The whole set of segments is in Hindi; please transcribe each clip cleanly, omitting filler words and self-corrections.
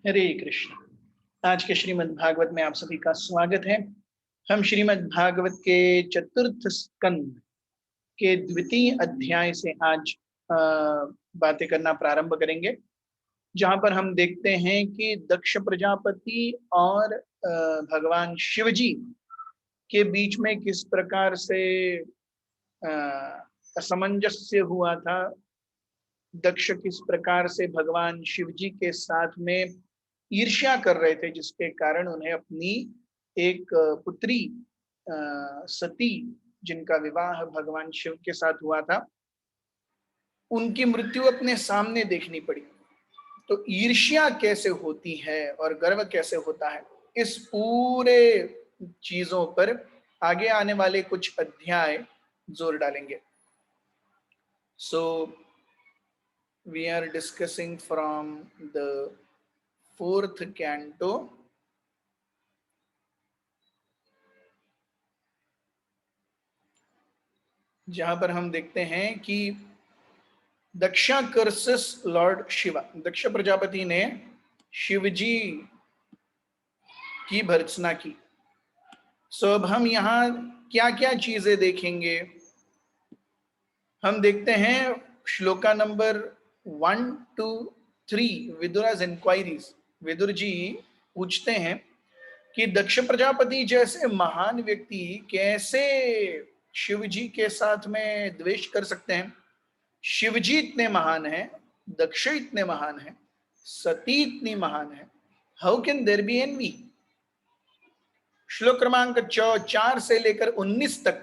हरे कृष्ण। आज के श्रीमद् भागवत में आप सभी का स्वागत है। हम श्रीमद् भागवत के चतुर्थ स्कंद के द्वितीय अध्याय से आज बातें करना प्रारंभ करेंगे, जहां पर हम देखते हैं कि दक्ष प्रजापति और भगवान शिवजी के बीच में किस प्रकार से असमंजस्य हुआ था। दक्ष किस प्रकार से भगवान शिवजी के साथ में ईर्ष्या कर रहे थे, जिसके कारण उन्हें अपनी एक पुत्री सती, जिनका विवाह भगवान शिव के साथ हुआ था, उनकी मृत्यु अपने सामने देखनी पड़ी। तो ईर्ष्या कैसे होती है और गर्व कैसे होता है, इस पूरे चीजों पर आगे आने वाले कुछ अध्याय जोर डालेंगे। सो we are discussing from the fourth canto, जहां पर हम देखते हैं कि दक्षा कर्सिस लॉर्ड शिवा, दक्ष प्रजापति ने शिवजी की भर्त्सना की। सो अब हम यहाँ क्या क्या चीजें देखेंगे, हम देखते हैं shloka number 1 to 3, Vidura's inquiries. Vidur ji पूछते हैं कि दक्ष प्रजापति जैसे महान व्यक्ति कैसे शिवजी के साथ में द्वेष कर सकते हैं। शिवजी इतने महान हैं, दक्ष इतने महान हैं, सती इतनी महान है, how can there be envy. श्लोक क्रमांक 4 से लेकर 19 तक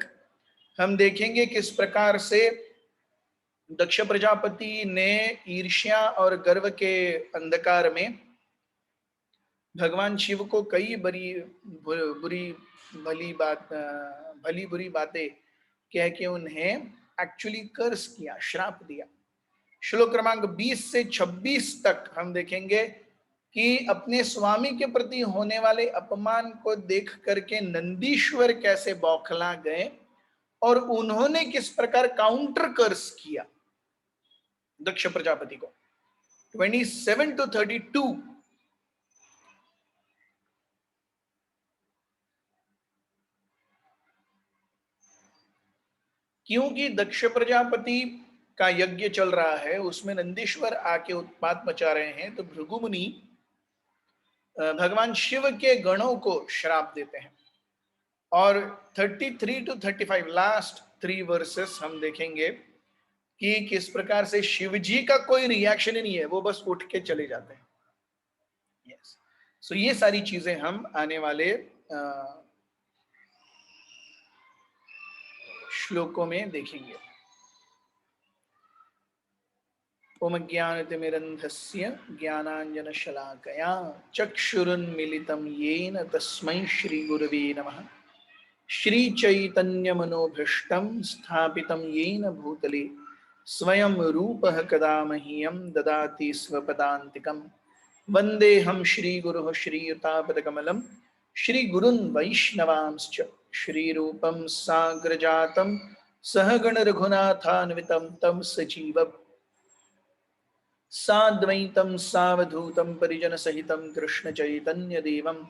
हम देखेंगे किस प्रकार से दक्ष प्रजापति ने ईर्ष्या और गर्व के अंधकार में भगवान शिव को कई भली बुरी बातें कह के उन्हें एक्चुअली कर्स किया, श्राप दिया। श्लोक क्रमांक 20 से 26 तक हम देखेंगे कि अपने स्वामी के प्रति होने वाले अपमान को देख करके नंदीश्वर कैसे बौखला गए और उन्होंने किस प्रकार काउंटर कर्स किया दक्ष प्रजापति को। 27 to 32 क्योंकि दक्ष प्रजापति का यज्ञ चल रहा है, उसमें नंदीश्वर आके उत्पात मचा रहे हैं, तो भृगु मुनि भगवान शिव के गणों को श्राप देते हैं। और 33 to 35 लास्ट 3 वर्सेस हम देखेंगे कि किस प्रकार से शिव जी का कोई रिएक्शन ही नहीं है, वो बस उठ के चले जाते हैं। यस, सो ये सारी चीजें हम आने वाले श्लोकों में देखेंगे। ओम ज्ञानतिमिरन्धस्य ज्ञानाञ्जनशलाकया चक्षुरुन्मीलितं येन तस्मै श्रीगुरवे नमः। श्रीचैतन्यमनोभीष्टं स्थापितं येन भूतले स्वयं रूपः कदा मह्यं ददाति स्वपदान्तिकं। वन्देऽहं श्रीगुरुः श्रीयुतापदकमलं श्रीगुरुन् वैष्णवांश्च श्रीरूपं साग्रजातं सहगण रघुनाथान्वितं तं सजीवम् साद्वैतं सावधूतं परिजन सहितं कृष्ण चैतन्य देवं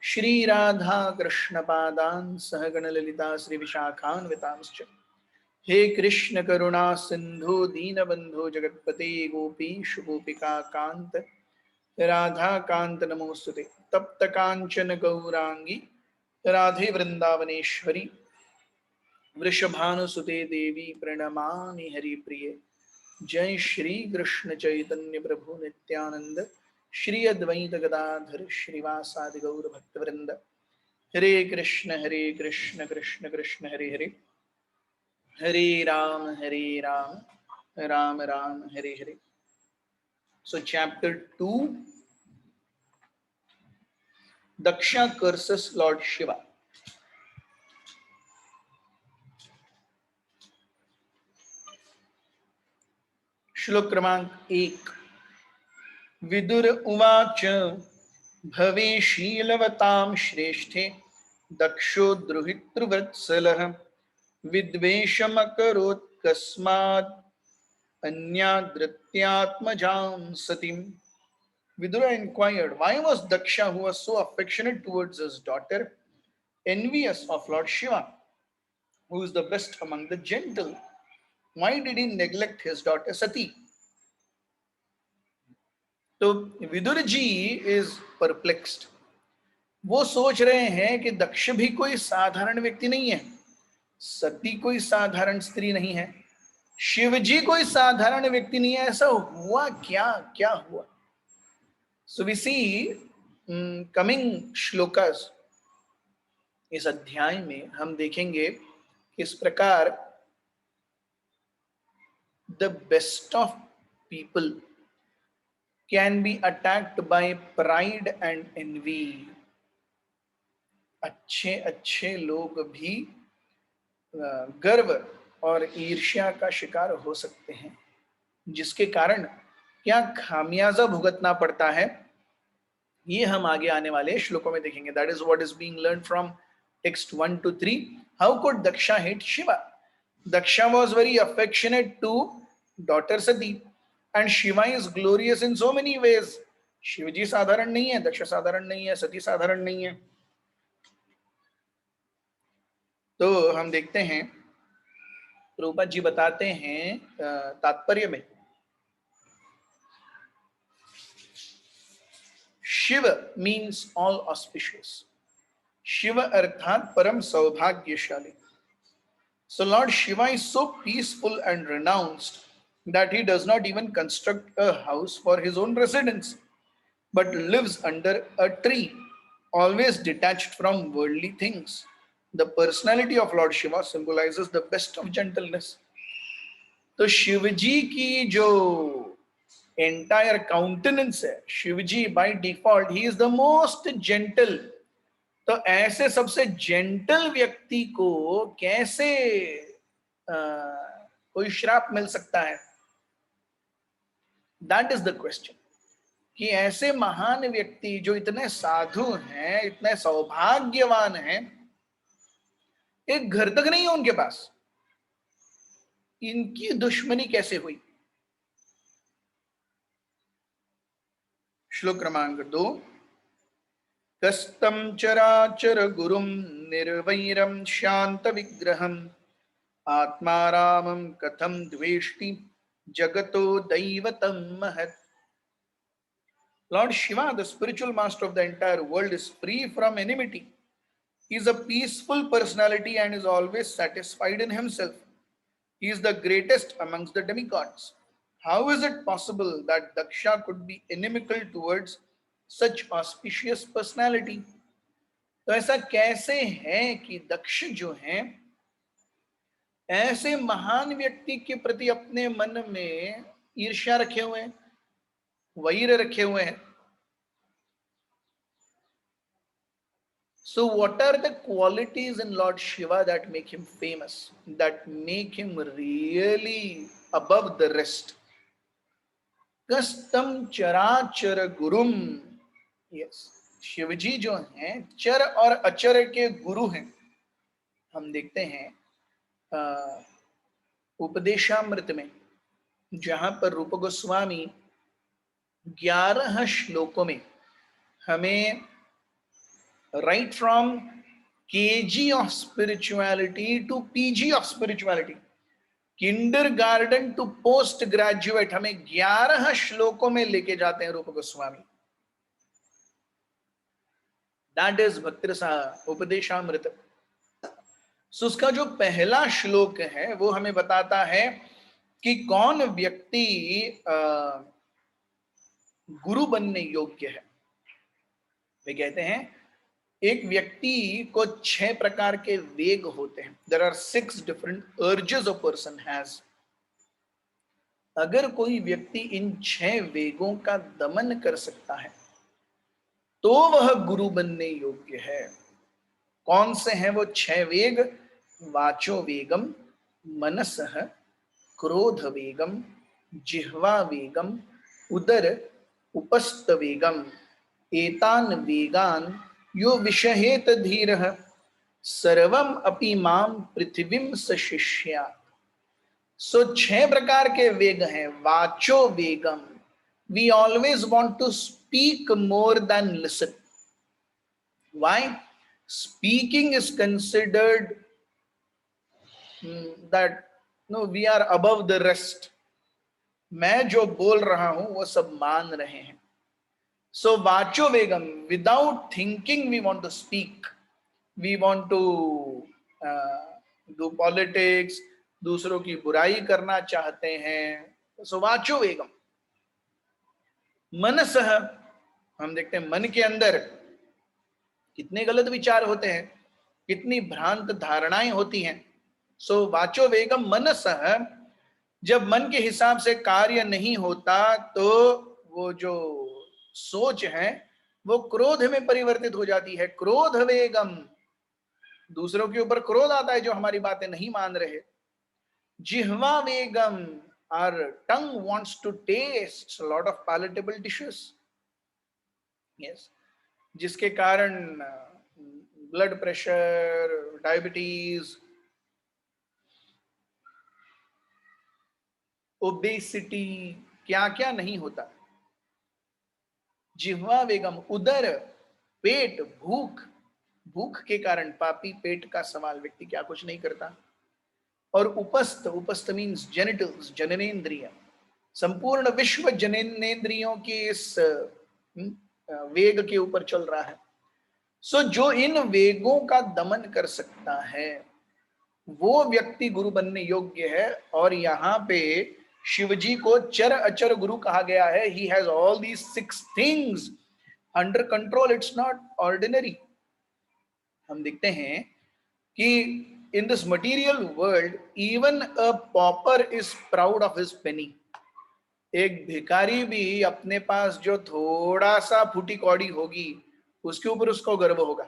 श्री राधा कृष्ण पादान् सहगण ललिता श्री विशाखान्वितांश्च। हे कृष्ण करुणा सिंधु दीनबंधु जगतपते गोपीश गोपिका कांत राधा कांत नमोस्तुते। तप्त कांचन गौरांगी राधे वृंदावनेश्वरी वृषभानुसुते देवी प्रणमामि हरिप्रिये। जय श्री कृष्ण चैतन्य प्रभु नित्यानंद श्री अद्वैत गदाधर श्रीवासादि गौर भक्तवृंद। Hare Krishna Krishna Krishna Hare Hare, Hare Ram Ram Ram Hare Hare. So chapter 2, Daksha curses lord Shiva. श्लोक क्रमांक 1। विदुर उवाच भवेशीलवतां श्रेष्ठे दक्षो द्रुहितृवत्सलः विद्वेषमकरोत् कस्मात् अन्यादृत्यात्मजां सतीम्। Vidura inquired, why was Daksha, who was so affectionate towards his daughter, envious of Lord Shiva, who is the best among the gentle? Why did he neglect his daughter Sati? तो विदुर जी इज परप्लेक्स्ड। वो सोच रहे हैं कि दक्ष भी कोई साधारण व्यक्ति नहीं है, सती कोई साधारण स्त्री नहीं है, शिवजी कोई साधारण व्यक्ति नहीं है। ऐसा हुआ क्या, क्या हुआ? So we see coming shlokas, इस अध्याय में हम देखेंगे किस प्रकार the best of people can be attacked by pride and envy. अच्छे अच्छे लोग भी गर्व और ईर्ष्या का शिकार हो सकते हैं, जिसके कारण क्या खामियाजा भुगतना पड़ता है, ये हम आगे आने वाले श्लोकों में देखेंगे। That is what is being learn from text 1 to 3। How could Daksha hate Shiva? Daksha was very affectionate to daughter Sati and Shiva is glorious in so many ways. Shivji साधारण नहीं है, दक्षा साधारण नहीं है, सती साधारण नहीं है। तो हम देखते हैं प्रभुपाद जी बताते हैं तात्पर्य में, Shiva means all auspicious. Shiva अर्थात परम सौभाग्यशाली। So Lord Shiva is so peaceful and renounced that he does not even construct a house for his own residence, but lives under a tree, always detached from worldly things. The personality of Lord Shiva symbolizes the best of gentleness. तो शिवजी की जो एंटायर काउंटेनेंस है, Shivji by default he is the most gentle. तो ऐसे सबसे जेंटल व्यक्ति को कैसे कोई श्राप मिल सकता है? That is the question. कि ऐसे महान व्यक्ति जो इतने साधु हैं, इतने सौभाग्यवान हैं, एक घर तक नहीं है उनके पास, इनकी दुश्मनी कैसे हुई? श्लोक क्रमांक 2। कस्तम चराचर गुरुम निर्वैरम शांत विग्रहम आत्मारामं कथम द्वेष्टि जगतो दैवतम महत्। Lord Shiva, the spiritual master of the entire world, is free from enmity. He is a peaceful personality and is always satisfied in himself. He is the greatest amongst the demigods. How is it possible that Daksha could be inimical towards such auspicious personality? तो ऐसा कैसे है कि दक्ष जो हैं ऐसे महान व्यक्ति के प्रति अपने मन में ईर्ष्या रखे हुए हैं, वैर रखे हुए हैं? So what are the qualities in Lord Shiva that make him famous, that make him really above the rest? Kastam चराचर गुरुम। यस, शिवजी जो हैं चर और अचर के गुरु हैं। हम देखते हैं उपदेशामृत में, जहां पर रूप गोस्वामी 11 श्लोकों में हमें right from KG of spirituality to PG of spirituality, kindergarten to post graduate, हमें 11 श्लोकों में लेके जाते हैं Rupa Goswami. That is Bhaktirasa Upadeshamrita. So उसका जो पहला श्लोक है वो हमें बताता है कि कौन व्यक्ति गुरु बनने योग्य है। वे कहते हैं एक व्यक्ति को 6 प्रकार के वेग होते हैं। There are 6 different urges a person has. अगर कोई व्यक्ति इन 6 वेगों का दमन कर सकता है तो वह गुरु बनने योग्य है। कौन से हैं वो 6 वेग? वाचो वेगम, मनसः, क्रोध वेगम, जिह्वा वेगम, उदर उपस्थ वेगम। एतान वेगान यो विषहेत धीरः सर्वम अपि माम पृथ्वीम सशिष्यात्। सो 6 प्रकार के वेग हैं। वाचो वेगम, we always want to speak more than listen. Why? Speaking is considered that no, we are above the rest. मैं जो बोल रहा हूं वो सब मान रहे हैं. So vacho vegam, without thinking we want to speak. We want to do politics, दूसरों की बुराई करना चाहते हैं. So vacho vegam. मनसः, हम देखते हैं मन के अंदर कितने गलत विचार होते हैं, कितनी भ्रांत धारणाएं होती हैं. सो वाचो वेगम मनसः, जब मन के हिसाब से कार्य नहीं होता तो वो जो सोच है वो क्रोध में परिवर्तित हो जाती है. क्रोध वेगम, दूसरों के ऊपर क्रोध आता है जो हमारी बातें नहीं मान रहे. जिह्वा वेगम, our tongue wants to taste a lot of palatable dishes. Yes, जिसके कारण ब्लड प्रेशर, डायबिटीज, ओबेसिटी, क्या क्या नहीं होता. जिह्वा वेगम, उदर, पेट, भूख, भूख के कारण पापी पेट का सवाल, व्यक्ति क्या कुछ नहीं करता. और उपस्थ, उपस्थ मीन्स जेनिटल्स, जननेन्द्रिय, संपूर्ण विश्व जननेन्द्रियों की इस वेग के ऊपर चल रहा है. सो जो इन वेगों का दमन कर सकता है वो व्यक्ति गुरु बनने योग्य है. और यहाँ पे शिवजी को चर अचर गुरु कहा गया है. He has all these 6 things under control. It's not ordinary. हम देखते हैं कि in this material world even a pauper is proud of his penny. एक भिखारी भी अपने पास जो थोड़ा सा फूटी कौड़ी होगी उसके ऊपर उसको गर्व होगा.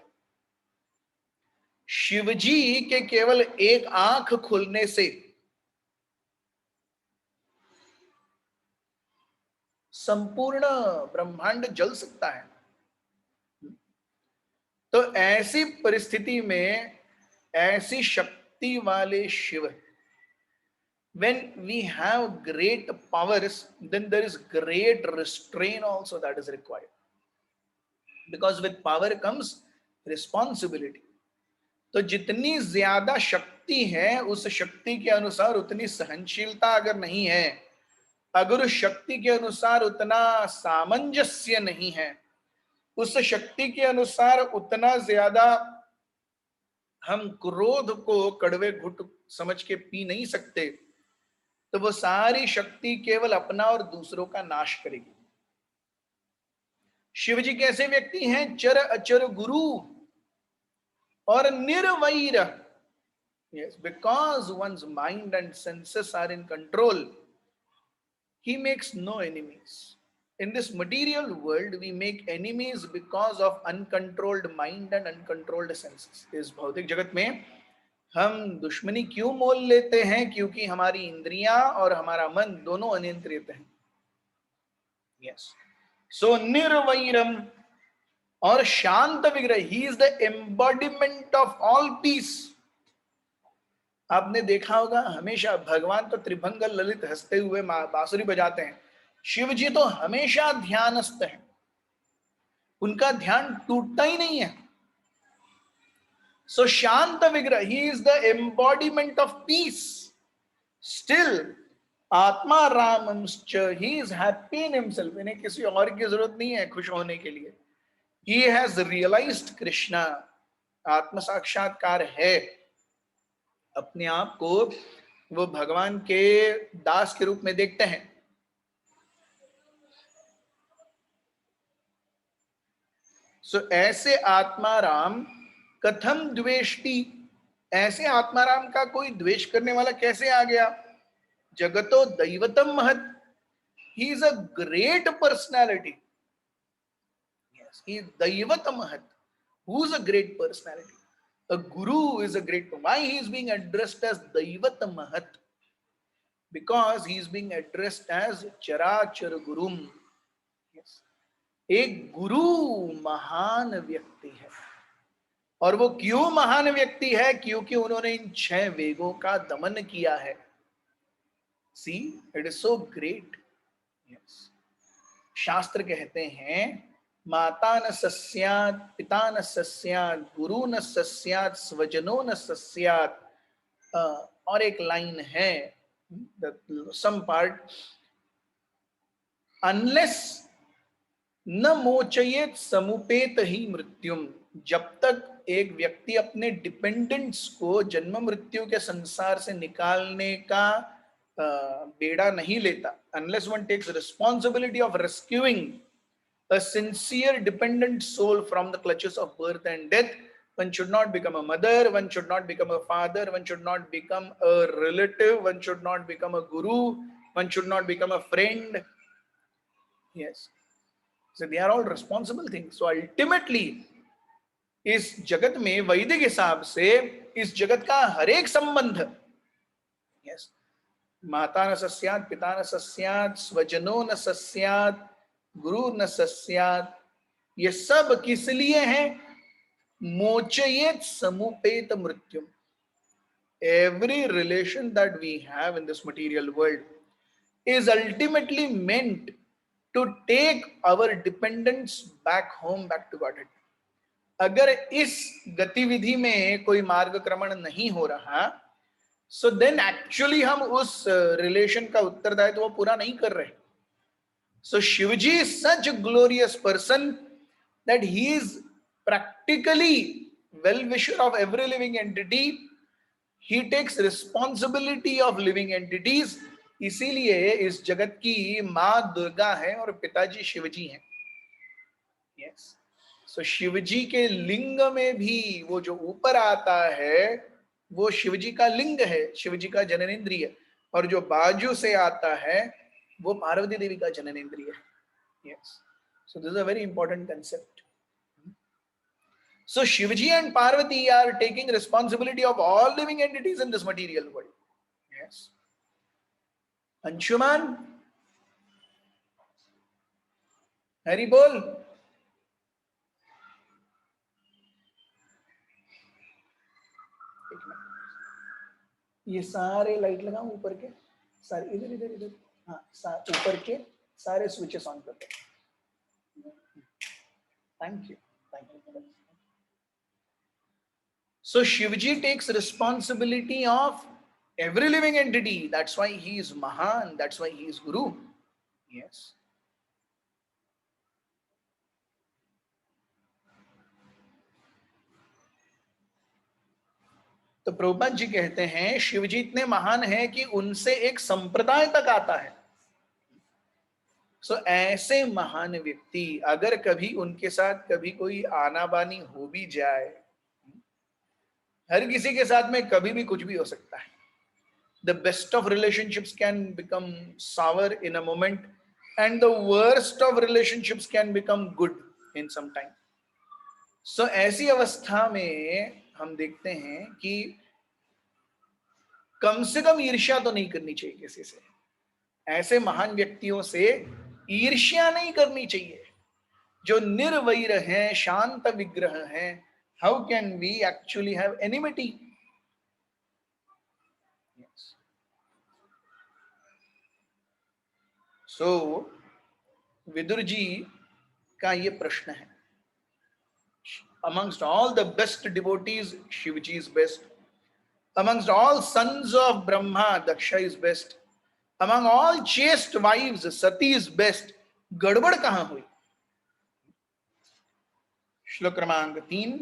शिवजी के केवल एक आंख खुलने से संपूर्ण ब्रह्मांड जल सकता है. तो ऐसी परिस्थिति में ऐसी शक्ति वाले Shiv, when we have great powers, then there is great restraint also that is required, because with power comes responsibility. तो जितनी ज्यादा शक्ति है उस शक्ति के अनुसार उतनी सहनशीलता अगर नहीं है, अगर उस शक्ति के अनुसार उतना सामंजस्य नहीं है, उस शक्ति के अनुसार उतना ज्यादा हम क्रोध को कड़वे घुट समझ के पी नहीं सकते, तो वो सारी शक्ति केवल अपना और दूसरों का नाश करेगी. शिवजी कैसे व्यक्ति हैं? चर अचर गुरु और निर्वैर. Yes, because one's mind and senses are in control, he makes no enemies. In this material world, we make enemies because of uncontrolled mind and uncontrolled senses. इस भौतिक जगत में हम दुश्मनी क्यों मोल लेते हैं? क्योंकि हमारी इंद्रियां और हमारा मन दोनों अनियंत्रित हैं. यस. सो निर्वैरम और शांत विग्रह. He is the embodiment of all peace. आपने देखा होगा हमेशा भगवान तो त्रिभंग ललित हंसते हुए बांसुरी बजाते हैं. शिव जी तो हमेशा ध्यानस्थ हैं. उनका ध्यान टूटता ही नहीं है. So Shanta Vigrah, he is the embodiment of peace. Still, Atma Ramamscha, he is happy in himself. इन्हें किसी और की जरूरत नहीं है खुश होने के लिए. He has realized Krishna. आत्म साक्षात्कार है. अपने आप को वो भगवान के दास के रूप में देखते हैं. So ऐसे आत्मा राम कथम द्वेष्टि, ऐसे आत्माराम का कोई द्वेष करने वाला कैसे आ गया? जगतो दैवतम महत. He is a great personality. Yes, he is दैवतम महत. Who is a great personality? A guru is a great. Why he is being addressed as दैवतम महत? Because he is being addressed as चराचर गुरुम. यस, एक गुरु महान व्यक्ति है. और वो क्यों महान व्यक्ति है? क्योंकि उन्होंने इन 6 वेगों का दमन किया है. See, it is so great. Yes. शास्त्र कहते हैं माता न सस्यात्, पिता न सस्यात्, गुरु न सस्यात्, स्वजनो न सस्यात्। और एक लाइन है, सम पार्ट, अनलेस न मोचयेत समुपेत ही मृत्युम। जब तक एक व्यक्ति अपने डिपेंडेंट्स को जन्म मृत्यु के संसार से निकालने का बेड़ा नहीं लेता, unless one takes responsibility of rescuing a sincere dependent soul from the clutches of birth and death, one should not become a mother, one should not become a father, one should not become a relative, one should not become a guru, one should not become a friend. Yes, so they are all responsible things. So ultimately इस जगत में वैदिक हिसाब से इस जगत का हर एक संबंध, यस, माता न सस्यात्, पिता न सस्यात्, स्वजनो न सस्यात्, गुरु न सस्यात्, ये सब किस लिए हैं? मोचयेत समुपेत मृत्यु। Every relation that we have in this material world is ultimately meant to take our dependents back home, back to Godhead. अगर इस गतिविधि में कोई मार्गक्रमण नहीं हो रहा, so then actually हम उस रिलेशन का उत्तरदायित्व वो पूरा नहीं कर रहे। So Shivji is such a glorious person that he is practically well-wisher of every living entity. He takes responsibility of living entities. इसीलिए इस जगत की माँ दुर्गा है और पिताजी शिवजी हैं। Yes. So शिवजी के लिंग में भी वो जो ऊपर आता है वो शिवजी का लिंग है, शिवजी का जननेंद्रिय, और जो बाजू से आता है वो पार्वती देवी का जननेंद्रिय है। Yes. So this is a very important concept. So Shivji and Parvati are taking responsibility of all living entities in this material world. Yes. Anshuman, Hari Bol. ये सारे लाइट लगाऊं ऊपर के, सारे इधर इधर इधर, हाँ, ऊपर के सारे स्विचेस ऑन कर दो। Thank you, thank you. So Shivji takes responsibility of every living entity. That's why he is Mahan. That's why he is Guru. Yes. तो प्रभुपाद जी कहते हैं शिवजी इतने महान हैं कि उनसे एक संप्रदाय तक आता है। सो ऐसे महान व्यक्ति अगर कभी उनके साथ कभी कोई आना बानी हो भी जाए, हर किसी के साथ में कभी भी कुछ भी हो सकता है। The best of relationships can become sour in a moment, and the worst of relationships can become good in some time. So ऐसी अवस्था में हम देखते हैं कि कम से कम ईर्ष्या तो नहीं करनी चाहिए किसी से। ऐसे महान व्यक्तियों से ईर्ष्या नहीं करनी चाहिए जो निर्वैर हैं, शांत विग्रह हैं। How can we actually have enmity? So Vidur ji का ये प्रश्न है। Amongst all the best devotees, Shivji is best. Amongst all sons of Brahma, Daksha is best. Among all chaste wives, Sati is best. गड़बड़ कहां हुई? श्लोक क्रमांक 3,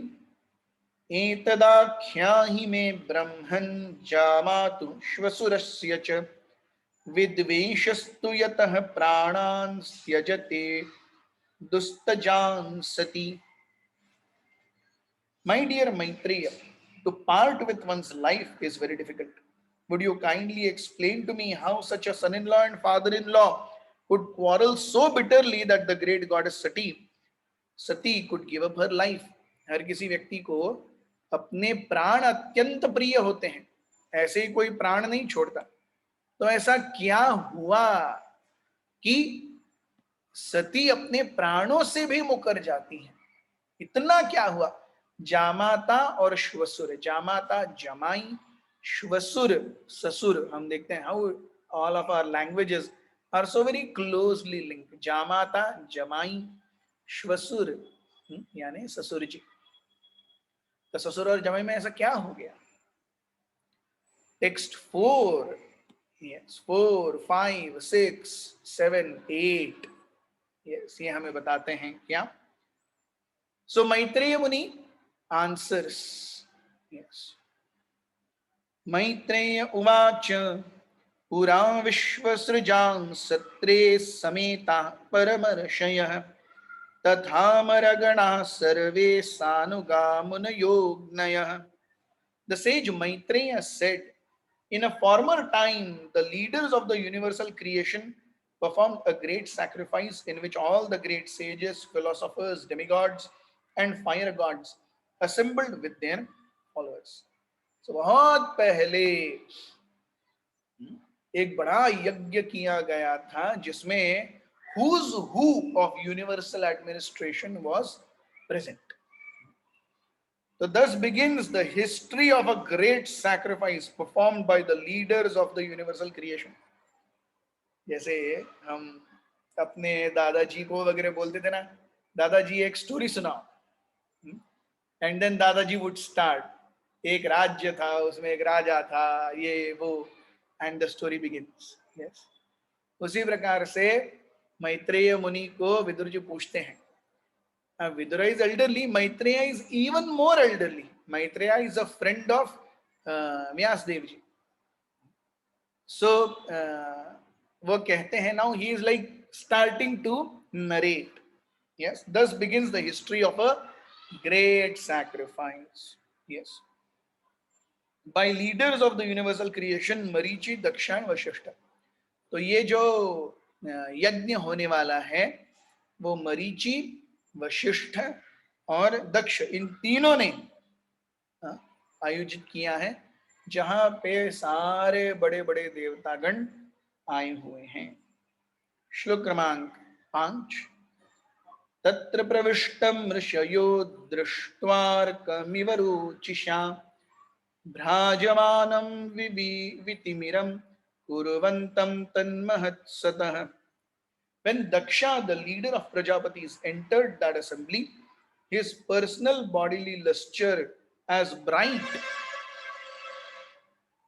एतदाख्याहि मे ब्रह्मन् जामातु श्वसुरस्य च विद्वेषस्तु यतः प्राणान् त्यजते दुस्तजान् सति। My dear Maitreya, to part with one's life is very difficult. Would you kindly explain to me how such a son-in-law and father-in-law could quarrel so bitterly that the great goddess Sati could give up her life? हर किसी व्यक्ति को अपने प्राण अत्यंत प्रिय होते हैं, ऐसे ही कोई प्राण नहीं छोड़ता। तो ऐसा क्या हुआ कि सती अपने प्राणों से भी मुकर जाती हैं? इतना क्या हुआ? जामाता और श्वसुर, जामाता जमाई, श्वसुर ससुर। हम देखते हैं how all of our languages are so very closely linked. जामाता, जमाई, श्वसुर यानी ससुर जी। तो ससुर और जमाई में ऐसा क्या हो गया? टेक्स्ट 4, yes, 4, 5, 6, 7, 8, yes, ये हमें बताते हैं क्या? So Maitreya Muni answers, yes. Maitreya उवाच पुरा विश्वसृजां सत्रे समेता परमर्षयः तथामरगणाः सर्वे सानुगा मुनयोग्नयः. The sage Maitreya said, in a former time, the leaders of the universal creation performed a great sacrifice in which all the great sages, philosophers, demigods, and fire gods assembled with their followers. So, बहुत पहले एक बड़ा यज्ञ किया गया था जिसमें who's who of universal administration was present. So thus begins the history of a great sacrifice performed by the leaders of the universal creation. जैसे हम अपने दादाजी को वगैरह बोलते थे ना, दादाजी एक स्टोरी सुनाओ, एंड देन दादाजी वुड स्टार्ट, एक राज्य था, उसमें एक राजा था, ये वो, and the story begins. Yes, उसी प्रकार से मैत्रेय मुनि को विदुर जी पूछते हैं. Vidura is elderly, Maitreya is even more elderly. Maitreya is a friend of Vyas Dev ji. So वो कहते हैं, now he is like starting to narrate. Yes, thus begins the history of a great sacrifice. Yes, by leaders of the universal creation, Marichi, Daksha and Vashishta. तो ये जो यज्ञ होने वाला है वो मरीचि, वशिष्ठ और दक्ष, इन तीनों ने आयोजित किया है, जहां पे सारे बड़े बड़े देवतागण आए हुए हैं. श्लोक क्रमांक 5. तत्र प्रविष्टम ऋषयो दृष्ट्वार्कमिव रुचिषा भ्राजमानं वितिमिरं कुर्वन्तं तन्महत्सतः. When Daksha, the leader of Prajapatis, entered that assembly, his personal bodily lustre, as bright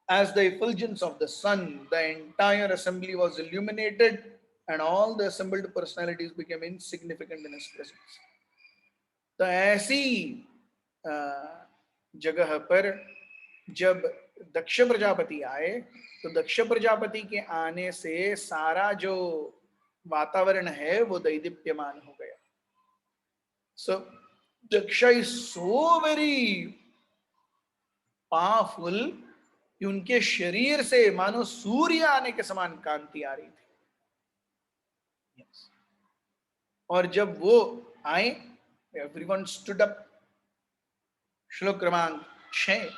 as the effulgence of the sun, the entire assembly was illuminated and all the assembled personalities became insignificant in his presence. तो ऐसी जगह पर जब दक्ष प्रजापति आए तो दक्ष प्रजापति के आने से सारा जो वातावरण है वो दैदीप्यमान हो गया. So Daksha is so very powerful कि उनके शरीर से मानो सूर्य आने के समान कांति आ रही थी. yes. और जब वो आए, एवरीवन स्टूड अप. श्लोक क्रमांक 6.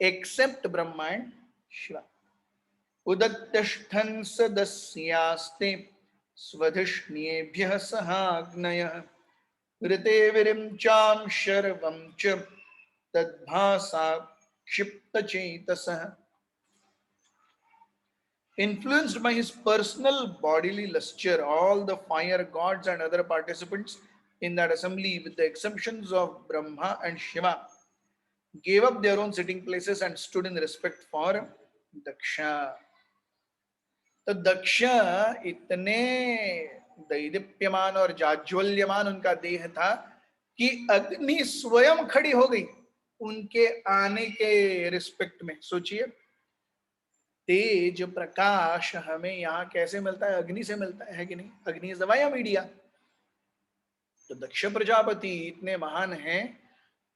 Except Brahma and Shiva. उदत्तिष्ठन् सदस्यास्ते स्वधिष्ण्येभ्यः सहाग्नयः ऋतेविरिञ्चां शर्वं च तद्भासा क्षिप्तचेतसः. Influenced by his personal bodily lustre, all the fire gods and other participants in that assembly, with the exceptions of Brahma and Shiva, gave up their own sitting places and stood in respect for Daksha. तो दक्ष इतने दैदीप्यमान और जाज्वल्यमान उनका देह था कि अग्नि स्वयं खड़ी हो गई उनके आने के रिस्पेक्ट में. सोचिए, तेज प्रकाश हमें यहाँ कैसे मिलता है? अग्नि से मिलता है कि नहीं? अग्नि इज द वाया मीडिया. तो दक्ष प्रजापति इतने महान हैं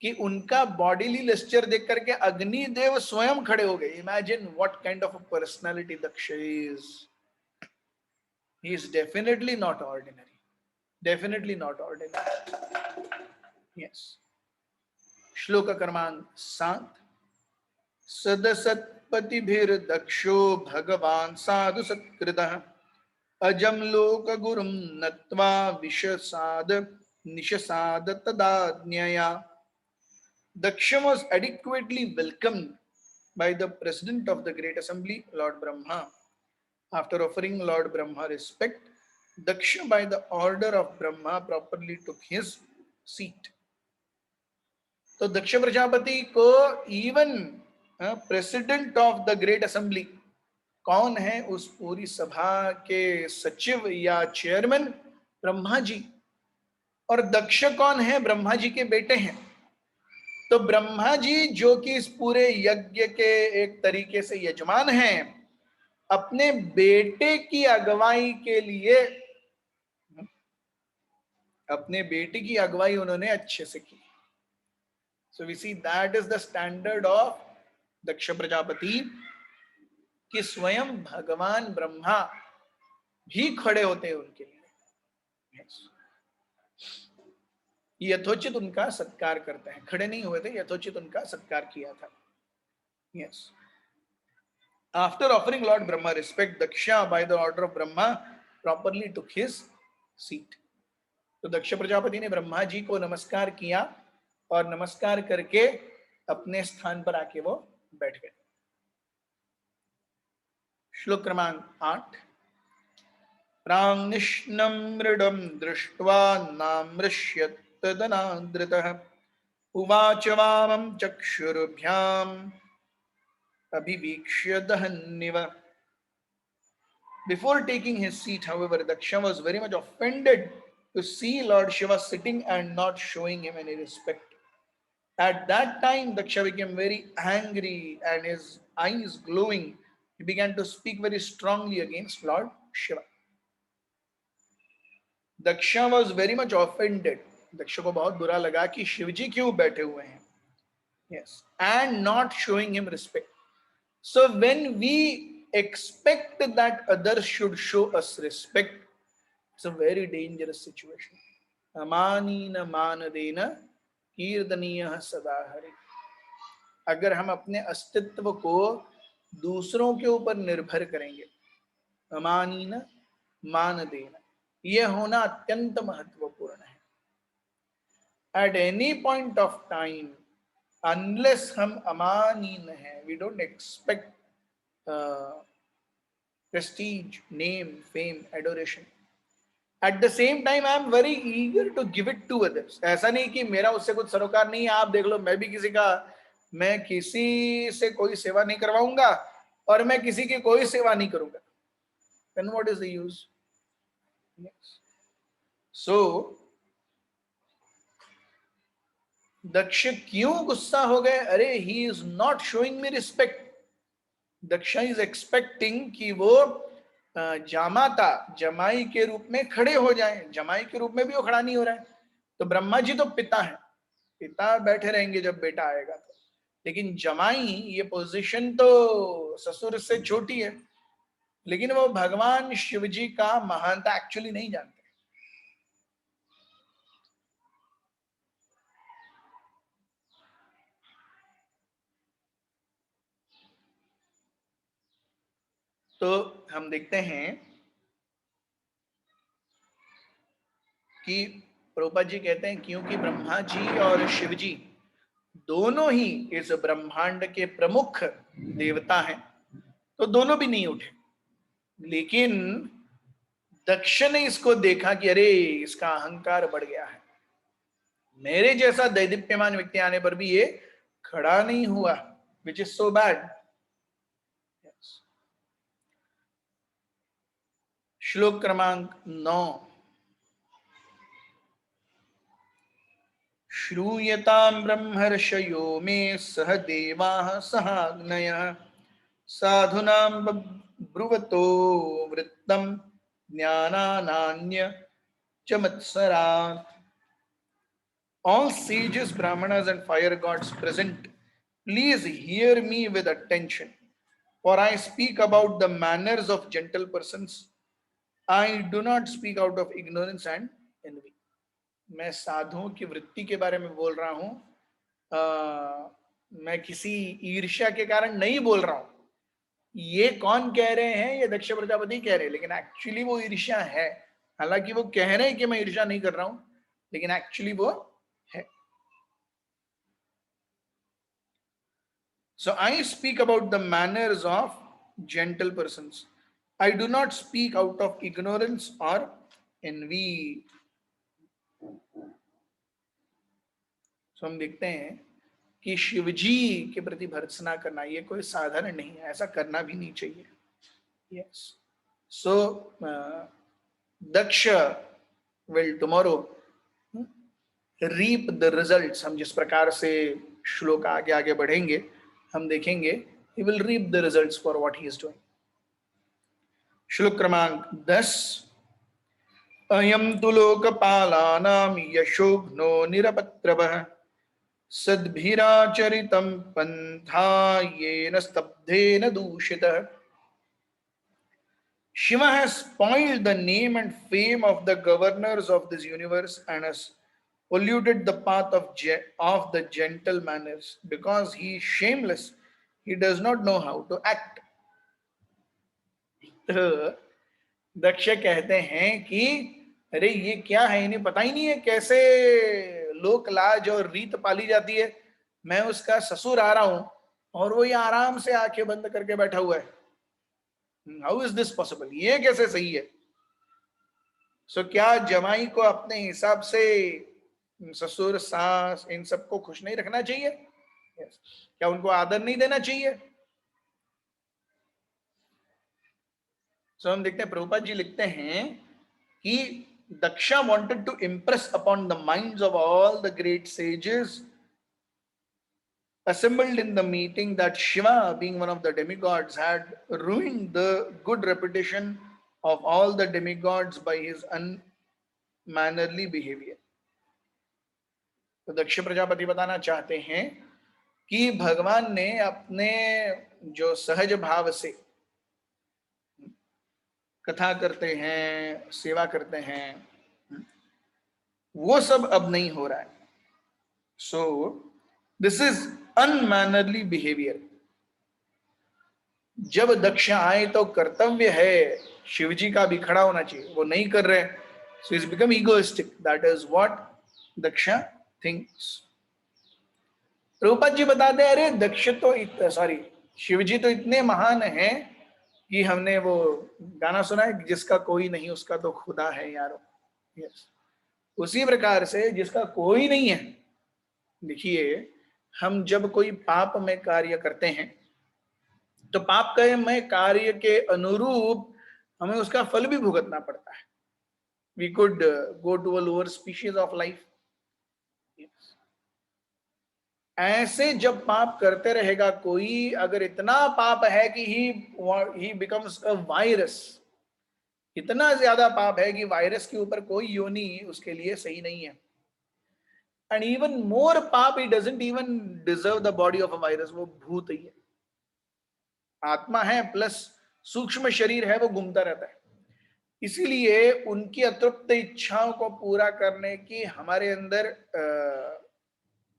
कि उनका बॉडीली लस्चर देख करके अग्निदेव स्वयं खड़े हो गए. Imagine what kind of a personality Daksha is. He is definitely not ordinary, definitely not ordinary. Yes. श्लोक क्रमांक 7. सदसत्पतिभिर्दक्षो भगवान् साधु सत्कृतः अजं लोकगुरुं नत्वा विशसाद निशसाद तदाज्ञया. Daksha was adequately welcomed by the president of the great assembly, Lord Brahma, After offering Lord Brahma respect, Daksha by the order of Brahma properly took his seat. तो दक्ष प्रजापति को even president of the great assembly कौन है उस पूरी सभा के सचिव या चेयरमैन? ब्रह्मा जी। और दक्ष कौन है? ब्रह्मा जी के बेटे हैं। तो ब्रह्मा जी जो कि इस पूरे यज्ञ के एक तरीके से यजमान हैं, अपने बेटे की अगुवाई के लिए, अपने बेटे की अगुवाई उन्होंने अच्छे से की। So we see that is the standard of Daksha Prajapati कि स्वयं भगवान ब्रह्मा भी खड़े होते हैं उनके लिए। yes. यथोचित उनका सत्कार करते हैं। खड़े नहीं हुए थे, यथोचित उनका सत्कार किया था। Yes. After offering Lord Brahma respect, Daksha by the order of Brahma properly took his seat. तो दक्ष प्रजापति ने ब्रह्मा जी को नमस्कार किया और नमस्कार करके अपने स्थान पर आके वो बैठ गए। श्लोक क्रमांक 8। प्रांनिष्णं मृडं दृष्ट्वा नामृष्यत् तदनादृतः उवाच वामं चक्षुर्भ्याम् अभिवीक्ष्य दहन्निव। Before taking his seat, however, Daksha was very much offended to see Lord Shiva sitting and not showing him any respect. At that time, Daksha became very angry and his eyes glowing. He began to speak very strongly against Lord Shiva. Daksha was very much offended. Daksha को बहुत बुरा लगा कि शिवजी क्यों बैठे हुए हैं. Yes, and not showing him respect. So when we expect that others should show us respect, it's a very dangerous situation. अमानीन मानदेन कीर्तनीयः सदा हरि। अगर हम अपने अस्तित्व को दूसरों के ऊपर निर्भर करेंगे, अमानीन मानदेन, यह होना अत्यंत महत्वपूर्ण है। At any point of time, unless हम अमानीन हैं, we don't expect prestige, name, fame, adoration. At the same time, I am very eager to give it to others. ऐसा नहीं कि मेरा उससे कुछ सरोकार नहीं है, आप देख लो, मैं किसी से कोई सेवा नहीं करवाऊंगा और मैं किसी की कोई सेवा नहीं करूंगा। Then what is the use? Yes. So दक्ष क्यों गुस्सा हो गए? अरे, he is not showing me respect. Daksha is expecting कि वो जामाता, जमाई के रूप में खड़े हो जाएं। जमाई के रूप में भी वो खड़ा नहीं हो रहा है। तो ब्रह्मा जी तो पिता है, पिता बैठे रहेंगे जब बेटा आएगा तो, लेकिन जमाई ये पोजीशन तो ससुर से छोटी है, लेकिन वो भगवान शिव जी का महानता एक्चुअली नहीं जानते। तो हम देखते हैं कि प्रभुपाद जी कहते हैं क्योंकि ब्रह्मा जी और शिव जी दोनों ही इस ब्रह्मांड के प्रमुख देवता हैं, तो दोनों भी नहीं उठे। लेकिन दक्ष ने इसको देखा कि अरे, इसका अहंकार बढ़ गया है, मेरे जैसा दैदीप्यमान व्यक्ति आने पर भी ये खड़ा नहीं हुआ, विच इज सो बैड। श्लोक क्रमांक 9। श्रूयतां ब्रह्मर्षयो मे सह देवाः सहाग्नयः साधूनां ब्रुवतो वृत्तं ज्ञानानान्य च मत्सरात्। All sages, brahmanas and fire gods present, please hear me with attention, for I speak about the manners of gentle persons. I do not speak out of ignorance and envy. मैं साधुओं की वृत्ति के बारे में बोल रहा हूं, मैं किसी ईर्ष्या के कारण नहीं बोल रहा हूं। ये कौन कह रहे हैं? ये दक्ष प्रजापति कह रहे हैं, लेकिन एक्चुअली वो ईर्ष्या है। हालांकि वो कह रहे हैं कि मैं ईर्ष्या नहीं कर रहा हूं, लेकिन एक्चुअली वो है। So I speak about the manners of gentle persons. I do not speak out of ignorance or envy. तो हम देखते हैं कि शिवजी के प्रति भर्त्सना करना ये कोई साधारण नहीं है, ऐसा करना भी नहीं चाहिए. Yes. So Daksha will tomorrow reap the results. हम जिस प्रकार से श्लोक आगे आगे बढ़ेंगे हम देखेंगे he will reap the results for what he is doing. श्लोक क्रमांक 10. अयम तु लोकपालानां यशोघ्नो निरपत्रवः सद्भिराचरितं पंथा येन स्तब्धेन दूषितः. Shiva has spoiled the name and fame of the governors of this universe and has polluted the path of the gentle manners. Because he is shameless, he does not know how to act. दक्ष कहते हैं कि अरे ये क्या है, इन्हें पता ही नहीं है कैसे लोक लाज और रीत पाली जाती है. मैं उसका ससुर आ रहा हूं और वो ये आराम से आंखें बंद करके बैठा हुआ है. How is this possible? ये कैसे सही है? सो क्या जमाई को अपने हिसाब से ससुर सास इन सबको खुश नहीं रखना चाहिए? क्या उनको आदर नहीं देना चाहिए? सो हम देखते हैं प्रभुपाद जी लिखते हैं कि Daksha wanted to impress upon the minds of all the great sages assembled in the meeting that Shiva, being one of the demigods, had ruined the good reputation of all the demigods by his unmannerly behavior. तो दक्ष प्रजापति बताना चाहते हैं कि भगवान ने अपने जो सहज भाव से कथा करते हैं, सेवा करते हैं, वो सब अब नहीं हो रहा है. So this is unmannerly behaviour. जब दक्ष आए तो कर्तव्य है शिवजी का भी खड़ा होना चाहिए, वो नहीं कर रहे. So is become egoistic. That is what Daksha thinks. Prabhupada ji बताते हैं अरे दक्ष तो शिवजी तो इतने महान हैं कि हमने वो गाना सुना है, जिसका कोई नहीं उसका तो खुदा है यारो. यस. उसी प्रकार से जिसका कोई नहीं है. देखिए हम जब कोई पाप में कार्य करते हैं तो पाप में कार्य के अनुरूप हमें उसका फल भी भुगतना पड़ता है. We could go to a lower species of life. ऐसे जब पाप करते रहेगा कोई, अगर इतना पाप है कि ही बिकम्स अ वायरस, इतना ज्यादा पाप है कि वायरस के ऊपर कोई योनि उसके लिए सही नहीं है. And even more पाप, he doesn't even deserve the body of a virus. वो भूत ही है. आत्मा है प्लस सूक्ष्म शरीर है, वो घूमता रहता है. इसीलिए उनकी अतृप्त इच्छाओं को पूरा करने की हमारे अंदर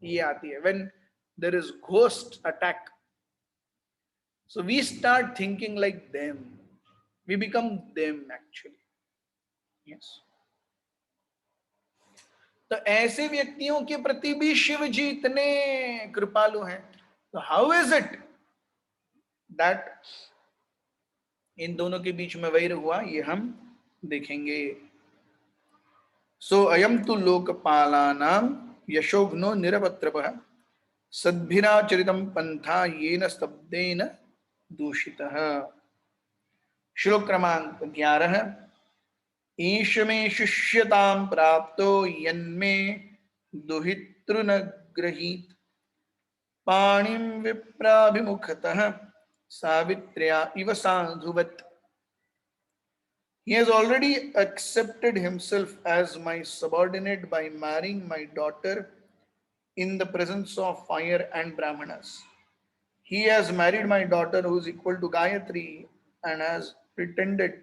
ये आती है. When there is ghost attack, so we start thinking like them. We become them actually. Yes. तो ऐसे व्यक्तियों के प्रति भी शिव जी इतने कृपालु हैं. तो how is it that in दोनों के बीच में वैर हुआ, ये हम देखेंगे. सो अयम तु लोकपालानां यशोघ्नो निरपत्रपः सद्भिराचरितं पंथा येन स्तब्धेन दूषितः. श्लोक क्रमांक 11. ईश मे शिष्यतां प्राप्तो यन्मे दुहितृ न गृहीत पाणिं विप्राभिमुखतः सावित्र्या इव साधुवत्. He has already accepted himself as my subordinate by marrying my daughter in the presence of fire and brahmanas. He has married my daughter who is equal to Gayatri and has pretended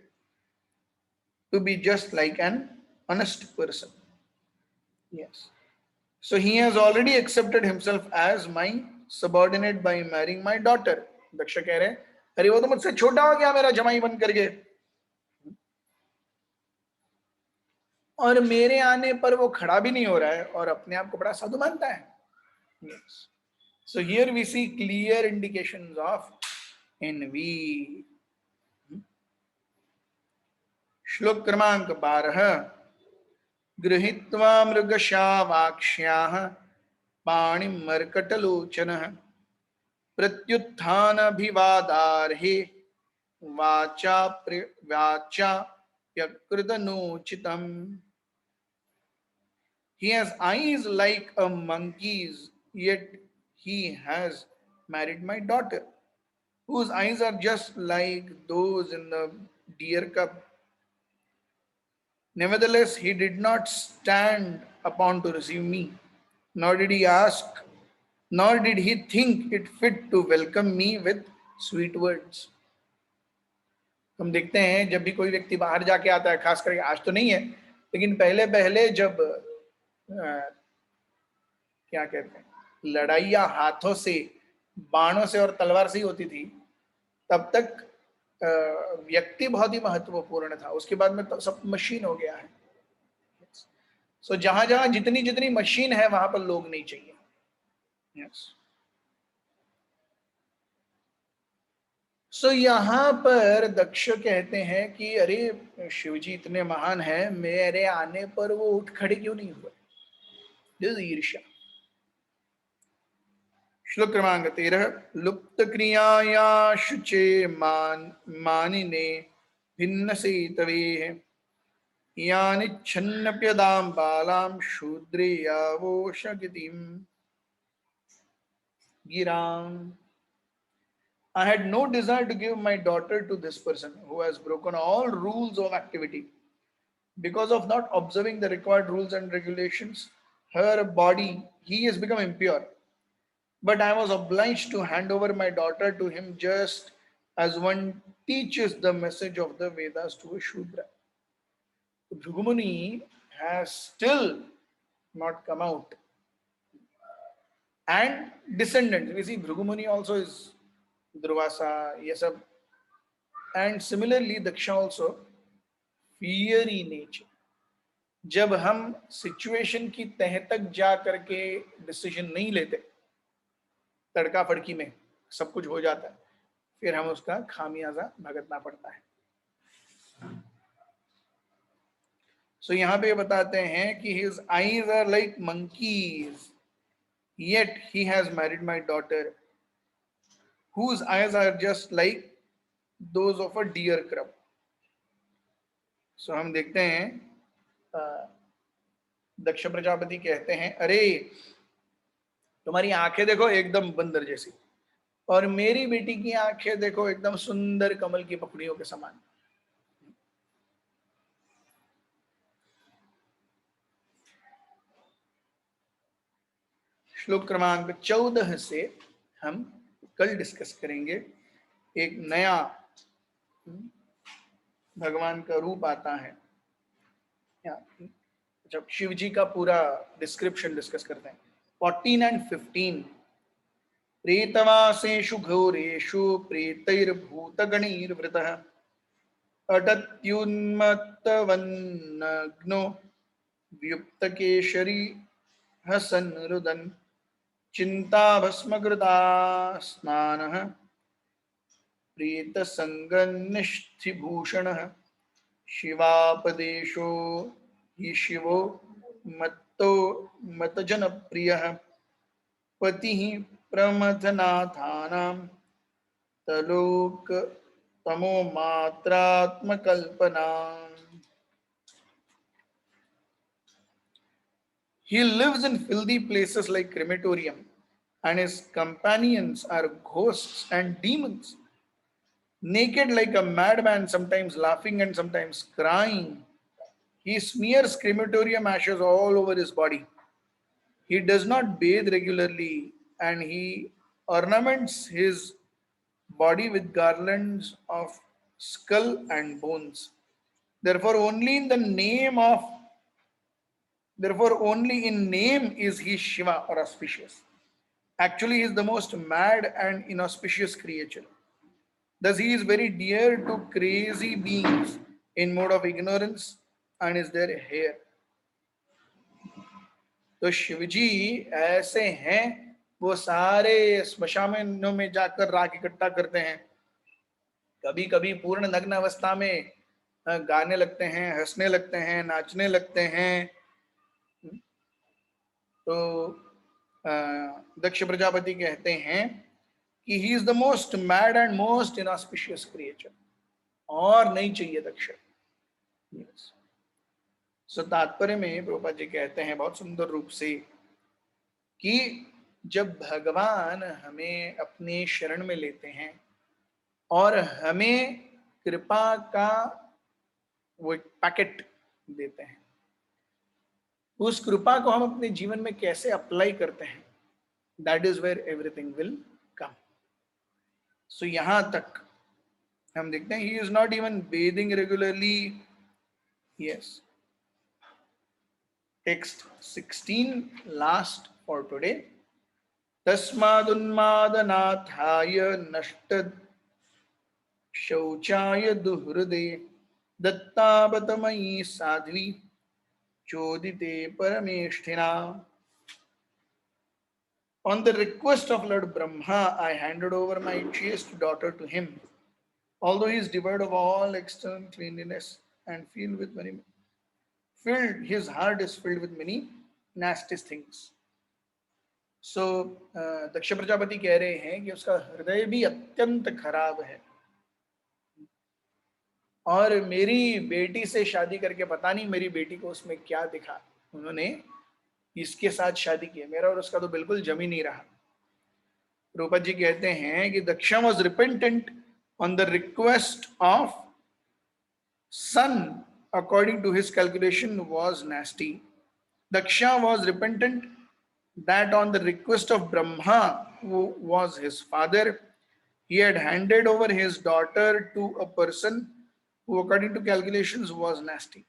to be just like an honest person. Yes. So he has already accepted himself as my subordinate by marrying my daughter. दक्ष कह रहे हैं अरे वो तो मुझसे छोटा हो गया मेरा जमाई बन करके, और मेरे आने पर वो खड़ा भी नहीं हो रहा है और अपने आप को बड़ा साधु मानता है. Yes. So here we see clear indications of envy. श्लोक क्रमांक 12। गृहीत्वा मृगशावाक्ष्याः पाणिमर्कटलोचनः प्रत्युत्थानभिवादार्हे वाचाप्यकृतनोचितम्। He has eyes like a monkey's, yet he has married my daughter, whose eyes are just like those in the deer cub. Nevertheless, he did not stand upon to receive me, nor did he ask, nor did he think it fit to welcome me with sweet words. हम देखते हैं जब भी कोई व्यक्ति बाहर जाके आता है, खास करके आज तो नहीं है, लेकिन पहले पहले जब क्या कहते हैं, लड़ाइयाँ हाथों से, बाणों से और तलवार से ही होती थी, तब तक व्यक्ति बहुत ही महत्वपूर्ण था। उसके बाद में तो सब मशीन हो गया है। सो जहां जहां जितनी जितनी मशीन है वहां पर लोग नहीं चाहिए। यस। सो यहाँ पर दक्ष कहते हैं कि अरे शिवजी इतने महान है, मेरे आने पर वो उठ खड़े क्यों नहीं हुए? दिस ईर्ष्या। श्लोक क्रमांक 13। लुप्त क्रियाया शुचे मानिने भिन्न से तवे यानि छन्नप्यदाम बालाम शूद्रे यावोशगितिम Giram. I had no desire to give my daughter to this person who has broken all rules of activity. Because of not observing the required rules and regulations, her body, he has become impure. But I was obliged to hand over my daughter to him just as one teaches the message of the Vedas to a Shudra. Bhrigumuni has still not come out. And descendants, we see Bhrigumuni also is Durvasa, ये सब, and similarly Daksha also fiery nature. जब हम सिचुएशन की तह तक जा करके डिसीजन नहीं लेते, तड़का फड़की में सब कुछ हो जाता है, फिर हम उसका खामियाजा भुगतना पड़ता है। सो यहाँ पे बताते हैं कि his eyes are like monkeys, yet he has married my daughter, whose eyes are just like those of a deer cub. So हम देखते हैं दक्ष प्रजापति कहते हैं, अरे तुम्हारी आंखें देखो एकदम बंदर जैसी, और मेरी बेटी की आंखें देखो एकदम सुंदर कमल की पखड़ियों के समान। श्लोक क्रमांक 14 से हम कल डिस्कस करेंगे। एक नया भगवान का रूप आता है, जब शिव जी का पूरा डिस्क्रिप्शन डिस्कस करते हैं। 14 and 15। प्रेतवासेषु घोरेषु प्रेतैर्भूतगणैर्वृतः अटत्युन्मत्तवन्नग्नो व्युप्तकेशरी हसन् रुदन् चिन्ताभस्मकृता स्नानः प्रेतसङ्गनिष्ठिभूषणः शिवापदेशो हि शिवो मत्तो मतजनप्रियः पतिः प्रमथनाथानां तलोक तमो मात्रात्मकल्पना। He lives in filthy places like crematorium, and his companions are ghosts and demons. Naked like a madman, sometimes laughing and sometimes crying, he smears crematorium ashes all over his body. He does not bathe regularly, and he ornaments his body with garlands of skull and bones. Therefore, only in name is he Shiva or auspicious. Actually, he is the most mad and inauspicious creature. Thus, he is very dear to crazy beings in mode of ignorance and is their heir. तो शिवजी ऐसे हैं, वो सारे स्मशानों में जाकर राख इकट्ठा करते हैं। कभी कभी पूर्ण नग्न अवस्था में गाने लगते हैं, हंसने लगते हैं, नाचने लगते हैं। तो दक्ष प्रजापति कहते हैं कि ही is the most mad and most inauspicious creature, और नहीं चाहिए दक्ष। सो तात्पर्य में प्रभुपाद जी कहते हैं बहुत सुंदर रूप से कि जब भगवान हमें अपने शरण में लेते हैं और हमें कृपा का वो एक पैकेट देते हैं, उस कृपा को हम अपने जीवन में कैसे अप्लाई करते हैं, that is where everything will come. So यहां तक हम देखते हैं he is not even bathing regularly. Yes, text 16 last for today. तस्मादुन्मादनाथाय नष्ट शौचाय दुहृदे दत्तावतमयी Sadhvi चोदिते परमेष्ठिना। On the request of Lord Brahma, I handed over my chaste daughter to him, although he is devoid of all external cleanliness and his heart is filled with many nasty things. So, दक्ष प्रजापति कह रहे हैं कि उसका हृदय भी अत्यंत खराब है, और मेरी बेटी से शादी करके पता नहीं मेरी बेटी को उसमें क्या दिखा, उन्होंने इसके साथ शादी की, मेरा और उसका तो बिल्कुल जम ही नहीं रहा। रूपा जी कहते हैं कि Daksha was repentant on the request of son according to his calculation was nasty. Daksha was repentant that on the request of Brahma, who was his father, he had handed over his daughter to a person who according to calculations was nasty.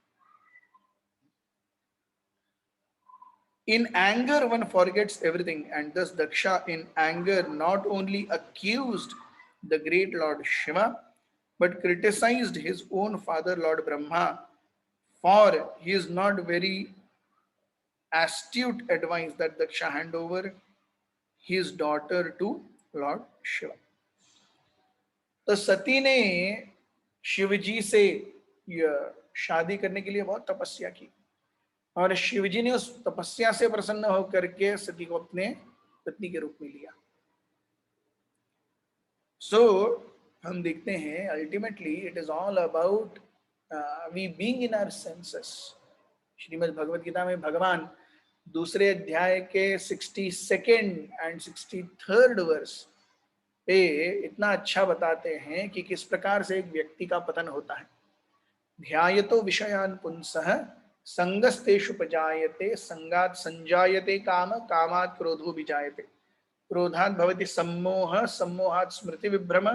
In anger one forgets everything, and thus Daksha in anger not only accused the great Lord Shiva but criticized his own father Lord Brahma for his not very astute advice that Daksha hand over his daughter to Lord Shiva. तो सती ने शिवजी से शादी करने के लिए बहुत तपस्या की, और शिवजी ने उस तपस्या से प्रसन्न होकर के सती को अपने पत्नी के रूप में लिया। सो हम देखते हैं ultimately it is all about we being in our senses. Shrimad Bhagavad Gita में भगवान दूसरे अध्याय के 62nd एंड 63rd वर्स पे इतना अच्छा बताते हैं कि किस प्रकार से एक व्यक्ति का पतन होता है। ध्यायतो विषयान् पुंसः संगस्तेषु उपजायते संगात् संजायते काम कामात् क्रोधो विजायते क्रोधात् भवति सम्मोह सम्मोहात् स्मृति विभ्रम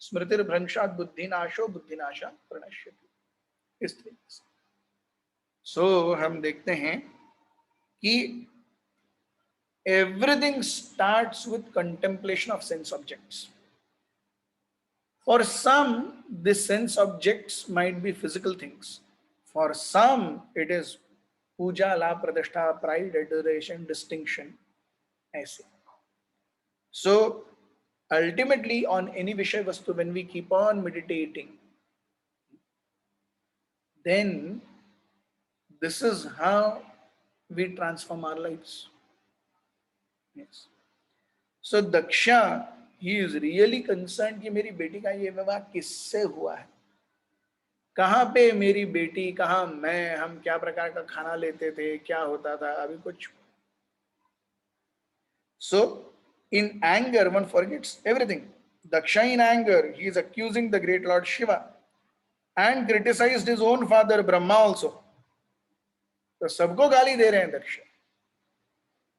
स्मृतिर्भ्रंशात् बुद्धिनाशो बुद्धिनाशात् प्रणश्यति। इस तरीके से सो हम देखते हैं कि everything starts with contemplation of sense objects. For some, the sense objects might be physical things. For some, it is puja, la pradishta, pride, adoration, distinction. ऐसे. So, ultimately, on any Vishay Vastu, when we keep on meditating, then this is how we transform our lives. Yes. So Daksha, he is really concerned कि मेरी बेटी का ये विवाह किससे हुआ है, कहाँ पे मेरी बेटी, कहाँ मैं, हम क्या प्रकार का खाना लेते थे, क्या होता था, अभी कुछ। So in anger one forgets everything. Daksha in anger, he is accusing the great Lord Shiva and criticized his own father Brahma also. तो सबको गाली दे रहे हैं दक्ष।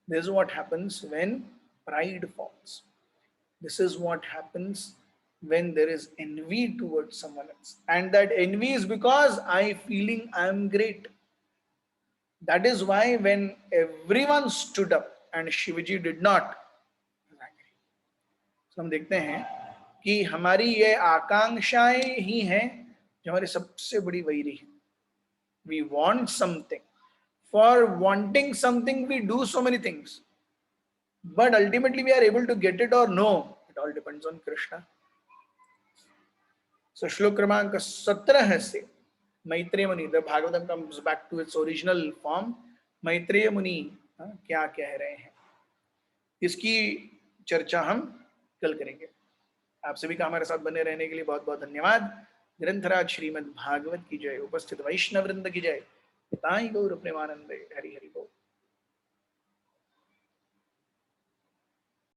This is what happens when pride falls. This is what happens when there is envy towards someone else. And that envy is because I feeling I am great. That is why when everyone stood up and Shivaji did not, so हम देखते हैं कि हमारी ये आकांक्षाएं ही हैं जो हमारी सबसे बड़ी वैरी है। We want something. For wanting something we do so many things. But ultimately we are able to get it or no. It all depends on Krishna. So श्लोक क्रमांक 17 से मैत्रेय मुनि, the Bhagavatam comes back to its original form. Maitreya मुनि क्या कह रहे हैं, इसकी चर्चा हम कल करेंगे। आप सभी का हमारे साथ बने रहने के लिए बहुत बहुत धन्यवाद। ग्रंथराज श्रीमद् भागवत की जय, उपस्थित वैष्णव वृंद की जय, ताई गौर प्रेमानंदे, हरि हरि बोल।